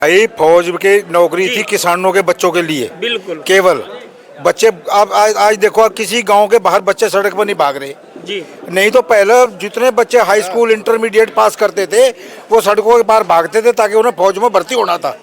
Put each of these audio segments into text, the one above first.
भाई फौज की नौकरी थी किसानों के बच्चों के लिए, बिल्कुल केवल बच्चे। आप आज देखो, किसी गांव के बाहर बच्चे सड़क पर नहीं भाग रहे। जी। नहीं तो पहले जितने बच्चे हाई स्कूल इंटरमीडिएट पास करते थे वो सड़कों के बाहर भागते थे ताकि उन्हें फौज में भर्ती होना था।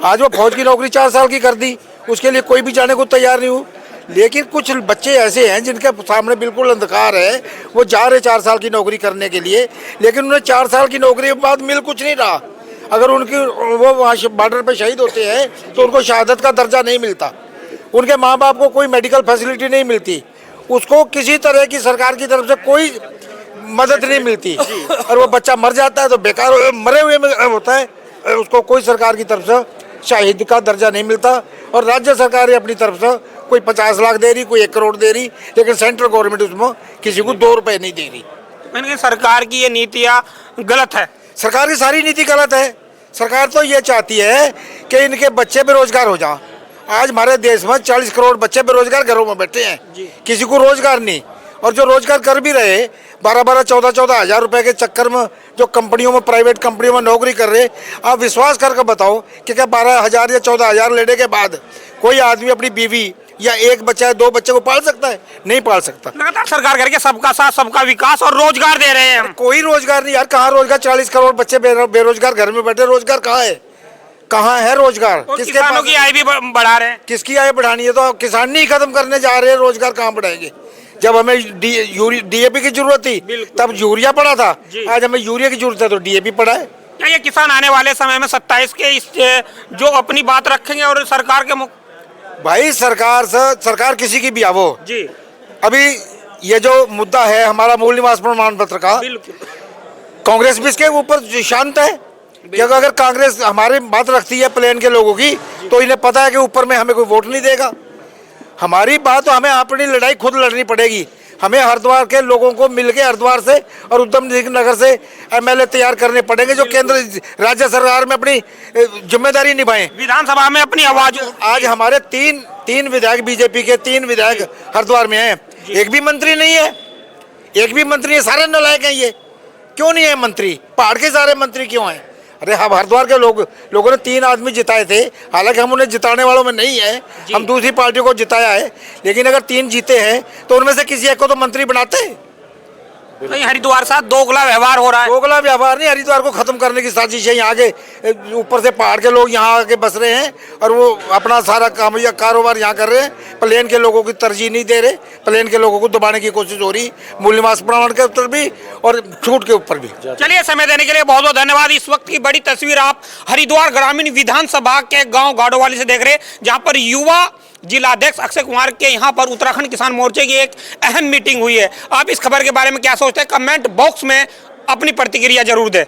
आज वो फौज की नौकरी 4 साल की कर दी, उसके लिए कोई भी जाने को तैयार नहीं हो। लेकिन कुछ बच्चे ऐसे हैं जिनके सामने बिल्कुल अंधकार है, वो जा रहे 4 साल की नौकरी करने के लिए, लेकिन उन्हें 4 साल की नौकरी के बाद मिल कुछ नहीं रहा। अगर उनकी वो वहाँ बॉर्डर पे शहीद होते हैं तो उनको शहादत का दर्जा नहीं मिलता, उनके माँ बाप को कोई मेडिकल फैसिलिटी नहीं मिलती, उसको किसी तरह की सरकार की तरफ से कोई मदद नहीं मिलती, और वो बच्चा मर जाता है तो बेकार मरे हुए में होता है, उसको कोई सरकार की तरफ से शहीद का दर्जा नहीं मिलता। और राज्य सरकार अपनी तरफ से कोई 50 लाख दे रही, कोई 1 करोड़ दे रही, लेकिन सेंट्रल गवर्नमेंट उसमें किसी को 2 रुपए नहीं दे रही। मैंने सरकार की ये नीतियाँ गलत है। सरकार की सारी नीति गलत है। सरकार तो ये चाहती है कि इनके बच्चे बेरोजगार हो जाएं। आज हमारे देश में 40 करोड़ बच्चे बेरोजगार घरों में बैठे हैं, किसी को रोजगार नहीं। और जो रोजगार कर भी रहे 12-12, 14-14 हज़ार रुपए के चक्कर में जो कंपनियों में, प्राइवेट कंपनियों में नौकरी कर रहे, आप विश्वास करके बताओ कि क्या 12,000 या 14,000 लेने के बाद कोई आदमी अपनी बीवी या एक बच्चा या 2 बच्चे को पाल सकता है? नहीं पाल सकता। लगातार सरकार करके सबका साथ सबका विकास और रोजगार दे रहे हैं हम। कोई रोजगार नहीं यार, कहाँ रोजगार? 40 करोड़ बच्चे बेरोजगार घर में बैठे, रोजगार कहाँ है? कहाँ है रोजगार? किसके पास? की आय भी बढ़ा रहे हैं। किसकी आय बढ़ानी है? तो किसान नहीं खत्म करने जा रहे हैं, रोजगार कहाँ बढ़ाएंगे? जब हमें डीएपी की जरूरत थी तब यूरिया पड़ा था, आज हमें यूरिया की जरूरत है तो डीएपी पड़ा है। क्या ये किसान आने वाले समय में 27 के इस जो अपनी बात रखेंगे और सरकार के भाई सरकार किसी की भी आवो जी, अभी ये जो मुद्दा है हमारा मूल निवास प्रमाण पत्र का, कांग्रेस भी इसके ऊपर शांत है कि अगर कांग्रेस हमारी बात रखती है प्लेन के लोगों की तो इन्हें पता है कि ऊपर में हमें कोई वोट नहीं देगा। हमारी बात तो हमें अपनी लड़ाई खुद लड़नी पड़ेगी। हमें हरिद्वार के लोगों को मिलके हरिद्वार से और उधम सिंह नगर से एमएलए तैयार करने पड़ेंगे जो केंद्र राज्य सरकार में अपनी जिम्मेदारी निभाएं, विधानसभा में अपनी आवाज। आज हमारे तीन विधायक, बीजेपी के 3 विधायक हरिद्वार में हैं, एक भी मंत्री नहीं है। एक भी मंत्री है, सारे नालायक हैं। ये क्यों नहीं है मंत्री? पहाड़ के सारे मंत्री क्यों हैं? अरे हम हरिद्वार के लोगों ने 3 आदमी जिताए थे, हालांकि हम उन्हें जिताने वालों में नहीं है, हम दूसरी पार्टियों को जिताया है, लेकिन अगर 3 जीते हैं तो उनमें से किसी एक को तो मंत्री बनाते हैं। नहीं, हरिद्वार साथ दोगला व्यवहार हो रहा है। दोगला व्यवहार नहीं, हरिद्वार को खत्म करने की साजिश है। यहाँ के ऊपर से पहाड़ के लोग यहाँ आके बस रहे हैं और वो अपना सारा काम या कारोबार यहाँ कर रहे हैं। प्लेन के लोगों की तरजीह नहीं दे रहे, प्लेन के लोगों को दबाने की कोशिश हो रही, मूल निवास प्रमाण के ऊपर भी और छूट के ऊपर भी। चलिए, समय देने के लिए बहुत बहुत धन्यवाद। इस वक्त की बड़ी तस्वीर आप हरिद्वार ग्रामीण विधानसभा के गाँव गाड़ोवाली से देख रहे हैं, जहाँ पर युवा जिलाध्यक्ष अक्षय कुमार के यहाँ पर उत्तराखंड किसान मोर्चे की एक अहम मीटिंग हुई है। आप इस खबर के बारे में क्या सोचते हैं? कमेंट बॉक्स में अपनी प्रतिक्रिया जरूर दें।